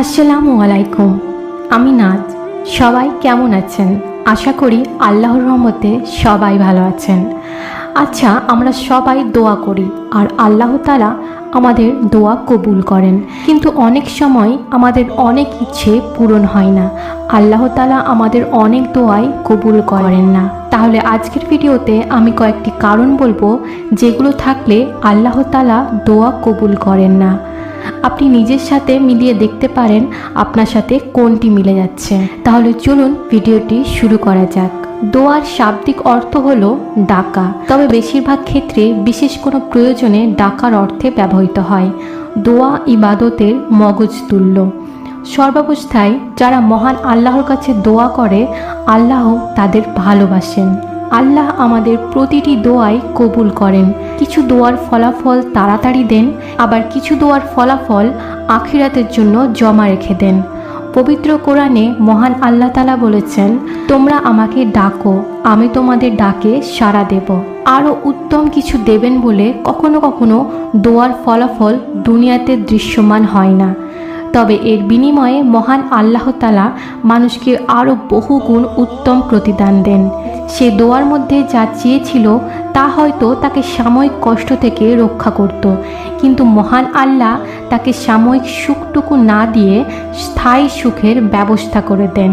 আসসালামু আলাইকুম। আমি নাজ। সবাই কেমন আছেন? আশা করি আল্লাহর রহমতে সবাই ভালো আছেন। আচ্ছা, আমরা সবাই দোয়া করি আর আল্লাহ তাআলা আমাদের দোয়া কবুল করেন, কিন্তু অনেক সময় আমাদের অনেক ইচ্ছে পূরণ হয় না। আল্লাহ তাআলা আমাদের অনেক দোয়াই কবুল করেন না। তাহলে আজকের ভিডিওতে আমি কয়েকটি কারণ বলবো যেগুলো থাকলে আল্লাহ তাআলা দোয়া কবুল করেন না। আপনি নিজের সাথে মিলিয়ে দেখতে পারেন আপনার সাথে কোনটি মিলে যাচ্ছে। তাহলে চলুন ভিডিওটি শুরু করা যাক। দোয়ার শাব্দিক অর্থ হলো ডাকা, তবে বেশিরভাগ ক্ষেত্রে বিশেষ কোনো প্রয়োজনে ডাকার অর্থে ব্যবহৃত হয়। দোয়া ইবাদতের মগজ তুল্য। সর্বাবস্থায় যারা মহান আল্লাহর কাছে দোয়া করে, আল্লাহ তাদের ভালোবাসেন। আল্লাহ আমাদের প্রতিটি দোয়াই কবুল করেন। কিছু দোয়ার ফলাফল তাড়াতাড়ি দেন, আবার কিছু দোয়ার ফলাফল আখিরাতের জন্য জমা রেখে দেন। পবিত্র কোরআনে মহান আল্লাহ তাআলা বলেছেন, তোমরা আমাকে ডাকো, আমি তোমাদের ডাকে সাড়া দেব। আরও উত্তম কিছু দেবেন বলে কখনো কখনো দোয়ার ফলাফল দুনিয়াতে দৃশ্যমান হয় না, তবে এর বিনিময়ে মহান আল্লাহ তাআলা মানুষকে আরও বহুগুণ উত্তম প্রতিদান দেন। সে দোয়ার মধ্যে যা চেয়েছিল তা হয়তো তাকে সাময়িক কষ্ট থেকে রক্ষা করত, কিন্তু মহান আল্লাহ তাকে সাময়িক সুখটুকু না দিয়ে স্থায়ী সুখের ব্যবস্থা করে দেন।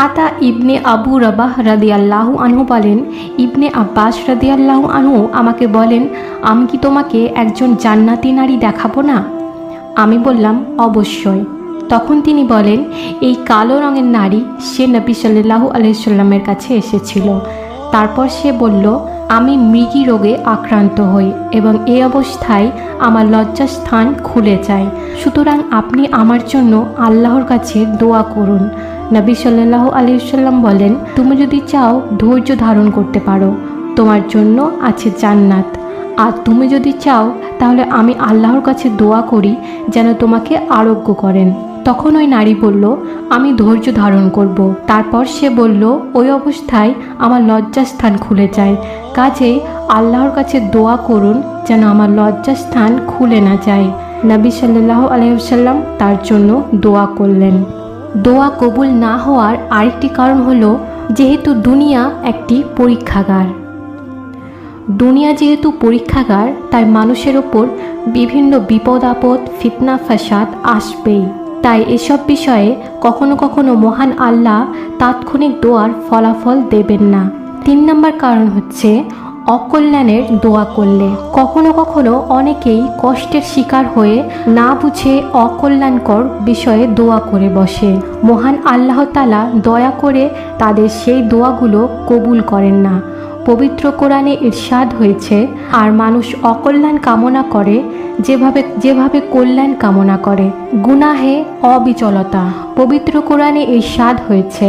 আতা ইবনে আবু রাবাহ রাদিয়াল্লাহু আনহু বলেন, ইবনে আব্বাস রাদিয়াল্লাহু আনহু আমাকে বলেন, আমি কি তোমাকে একজন জান্নাতি নারী দেখাবো না? আমি বললাম, অবশ্যই। তখন তিনি বলেন, এই কালো রঙের নারী, সে নবী সাল্লাল্লাহু আলাইহি সাল্লামের কাছে এসেছিল। তারপর সে বলল, আমি মৃগী রোগে আক্রান্ত হই এবং এই অবস্থায় আমার লজ্জাস্থান খুলে যায়, সুতরাং আপনি আমার জন্য আল্লাহর কাছে দোয়া করুন। নবী সাল্লাল্লাহু আলাইহি সাল্লাম বলেন, তুমি যদি চাও ধৈর্য ধারণ করতে পারো, তোমার জন্য আছে জান্নাত। আর তুমি যদি চাও তাহলে আমি আল্লাহর কাছে দোয়া করি যেন তোমাকে আরোগ্য করেন। তখন ওই নারী বলল, আমি ধৈর্য ধারণ করব। তারপর সে বলল, ওই অবস্থায় আমার লজ্জাস্থান খুলে যায়, কাজেই আল্লাহর কাছে দোয়া করুন যেন আমার লজ্জাস্থান খুলে না যায়। নবী সাল্লাল্লাহু আলাইহি ওয়াসাল্লাম তার জন্য দোয়া করলেন। দোয়া কবুল না হওয়ার আরেকটি কারণ হলো, যেহেতু দুনিয়া একটি পরীক্ষাগার। দুনিয়া যেহেতু পরীক্ষাগার, তাই মানুষের ওপর বিভিন্ন বিপদ আপদ, ফিতনা ফাসাদ আসবেই। তাই এসব বিষয়ে কখনো কখনো মহান আল্লাহ তাৎক্ষণিক দোয়ার ফলাফল দেবেন না। 3 নম্বর কারণ হচ্ছে অকল্যাণের দোয়া করলে। কখনো কখনো অনেকেই কষ্টের শিকার হয়ে না বুঝে অকল্যাণকর বিষয়ে দোয়া করে বসে। মহান আল্লাহ তাআলা দয়া করে তাদের সেই দোয়াগুলো কবুল করেন না। পবিত্র কোরআনে ইরশাদ হয়েছে, আর মানুষ অকল্যাণ কামনা করে যেভাবে কল্যাণ কামনা করে, গুনাহে অবিচলতা। পবিত্র কোরআনে ইরশাদ হয়েছে,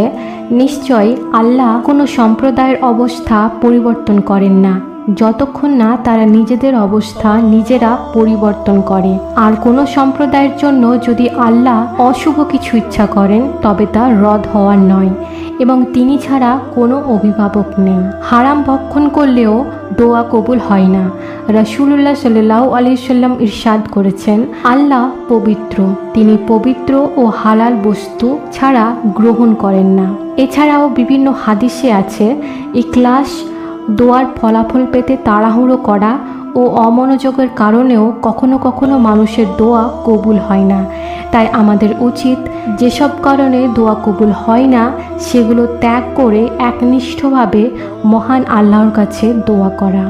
নিশ্চয় আল্লাহ কোনো সম্প্রদায়ের অবস্থা পরিবর্তন করেন না যতক্ষণ না তারা নিজেদের অবস্থা নিজেরা পরিবর্তন করে। আর কোনো সম্প্রদায়ের জন্য যদি আল্লাহ অশুভ কিছু ইচ্ছা করেন তবে তা রদ হওয়ার নয়, এবং তিনি ছাড়া কোনো অভিভাবক নেই। হারাম ভক্ষণ করলেও দোয়া কবুল হয় না। রাসূলুল্লাহ সাল্লাল্লাহু আলাইহি সাল্লাম ইরশাদ করেছেন, আল্লাহ পবিত্র, তিনি পবিত্র ও হালাল বস্তু ছাড়া গ্রহণ করেন না। এছাড়াও বিভিন্ন হাদিসে আছে, ইখলাস দোয়ার ফলাফল পেতে তাড়াহুড়ো করা ও অমনোযোগের কারণেও কখনো কখনো মানুষের দোয়া কবুল হয় না। তাই আমাদের উচিত যেসব কারণে দোয়া কবুল হয় না সেগুলো ত্যাগ করে একনিষ্ঠভাবে মহান আল্লাহর কাছে দোয়া করা।